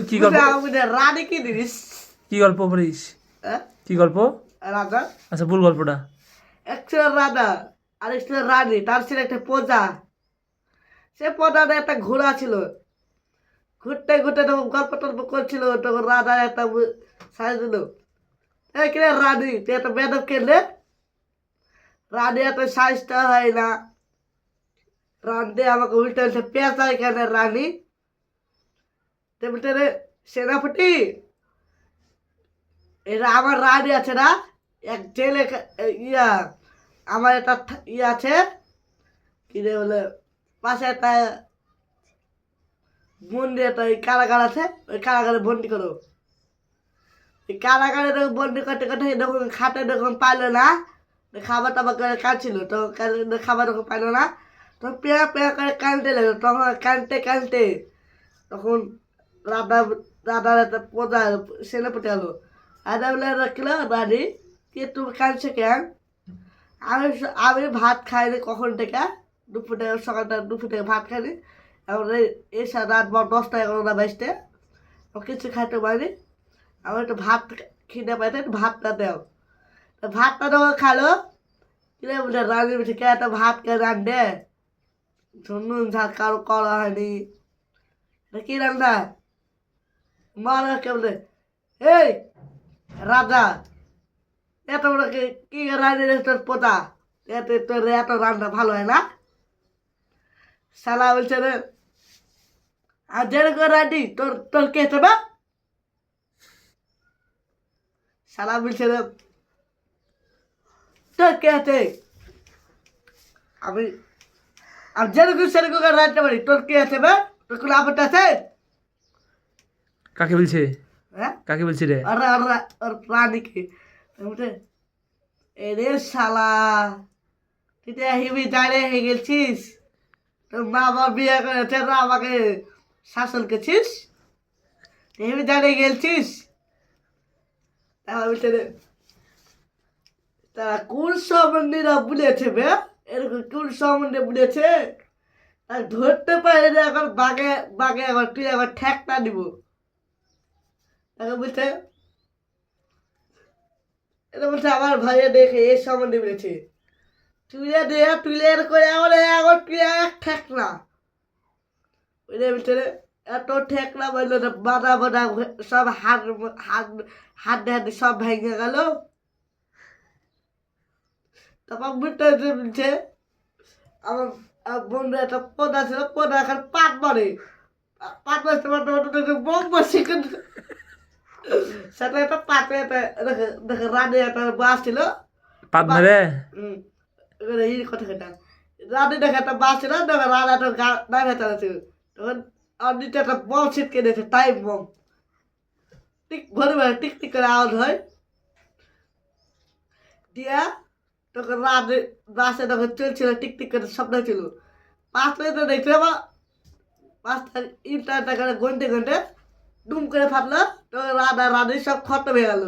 কি গল্প রানী কি জিনিস? কি গল্প পড়িস? কি গল্প? রাজা। আচ্ছা ভুল গল্পটা। এক ছিল রাজা আর এক ছিল রানী, তার ছিল একটা প্রজা। সে প্রজাটা একটা ঘোড়া ছিল। ঘুরতে ঘুরতে তখন গল্প টল্প করছিল, তখন রাজা একটা সাজ দিল, এই কিরে রানী তুই একটা বেদব খেললে? রানী এত সাইজটা হয় না। রানী আমাকে উল্টে উল্টে পেঁচা এখানে রানী। তেমনি সেনাপতি, এটা আমার রানী আছে না, এক জেলে ইয়া আমার একটা ইয়ে আছে, কি রে বলে, পাশে একটা বন্দি একটা কারাগার আছে, ওই কারাগারে বন্দি করো। এই কারাগারে যখন বন্দি করতে করতে যখন খাটে যখন পাইলো না, খাবার টাবার করে কাঁদছিল, তখন খাবার যখন পাইলো না, তখন পেয়া পেয়া করে কানতে লাগলো। তখন কানতে কানতে তখন রাধা রাধার একটা প্রজা সেনাপতি হলো। রাধা বলে রাখলো, রানী কে তুমি কাঁদছো কেন? আমি আমি ভাত খাইনি কখন থেকে, দুপুর থেকে, সকালটা দুপুর থেকে ভাত খাইনি, এখন এসে রাত 10টা 11টা বাজতে কিছু খাইতে পারিনি। আমার একটু ভাত খিদে পাইতে, ভাতটা দাও। ভাতটা দেওয়া খালো, কিনে বলছে রান্নি বলছে কে একটা ভাত কে রান্ধে, নুন ঝাল কারো করা হয়নি, কি রান্না? মারা কে বলে, এই রাজা এত বড় কি রান্নি তোর পোতা, এত তোর এত রান্না ভালো হয় না? শালা বলছে রে, আর যেরকম রান্নি তোর তোর কে হবে? শালা বলছে রে, তোর কে আছে? আমি আমি যেরকম সেরকম রাখতে পারি, তোর কে আছে বে? তোর কোনো আপত্তি আছে? কাকে বলছে? হ্যাঁ, কাকে বলছি রে? আর আর প্রাণীকে বলছে, এ রে শালা তুই তো হিবি দাঁড়িয়ে হয়ে গেছিস, তোর মা বাবা বিয়ে করেছে না আমাকে শাসন করছিস, হিবি দাঁড়িয়ে গেছিস। তারপর বলছে রে, তারা কোন সম্বন্ধীরা বলেছে বে, এরকম কোন সম্বন্ধে বলেছে, আর ধরতে পারে না, এখন বাগে বাগে এখন তুই এখন ঠেকটা দিব। তাকে বলছে, এটা বলছে আমার ভাইয়া দেখে এই সম্বন্ধে বলেছে, তুলে দেয়া তুলে করে আমার এখন তুই এক ঠেক না। ওইটা বলছে এত ঠেক না বললো, বাধা বাধা সব হাত হাত হাতে হাতে সব ভেঙে গেল। তারপর বলছে আমার বন্ধু একটা পোদা ছিল, পোদা এখন পাট মারে, পাট মারতে মারতে মারতে বোম বসে, সেটা একটা পাতে দেখে রানে একটা বাস ছিল, পাত মেরে এই কথা কেটা রানে দেখে একটা বাস ছিল, দেখে রান একটা নামে চালাচ্ছিল, তখন আর নিচে একটা বম ছিটকে দিয়েছে, টাইম বম, টিক ঘরে ঘরে টিক টিক করে আওয়াজ হয় দিয়া, তখন রানে বাসে তখন চলছিল, টিক টিক করে শব্দ ছিল, 5 মিনিট দেখতে বা 5টা ইন্টারটা করে ঘন্টে ঘন্টে ডুম করে ফাটলো, তো রাধা রাধে সব খতম হয়ে গেল।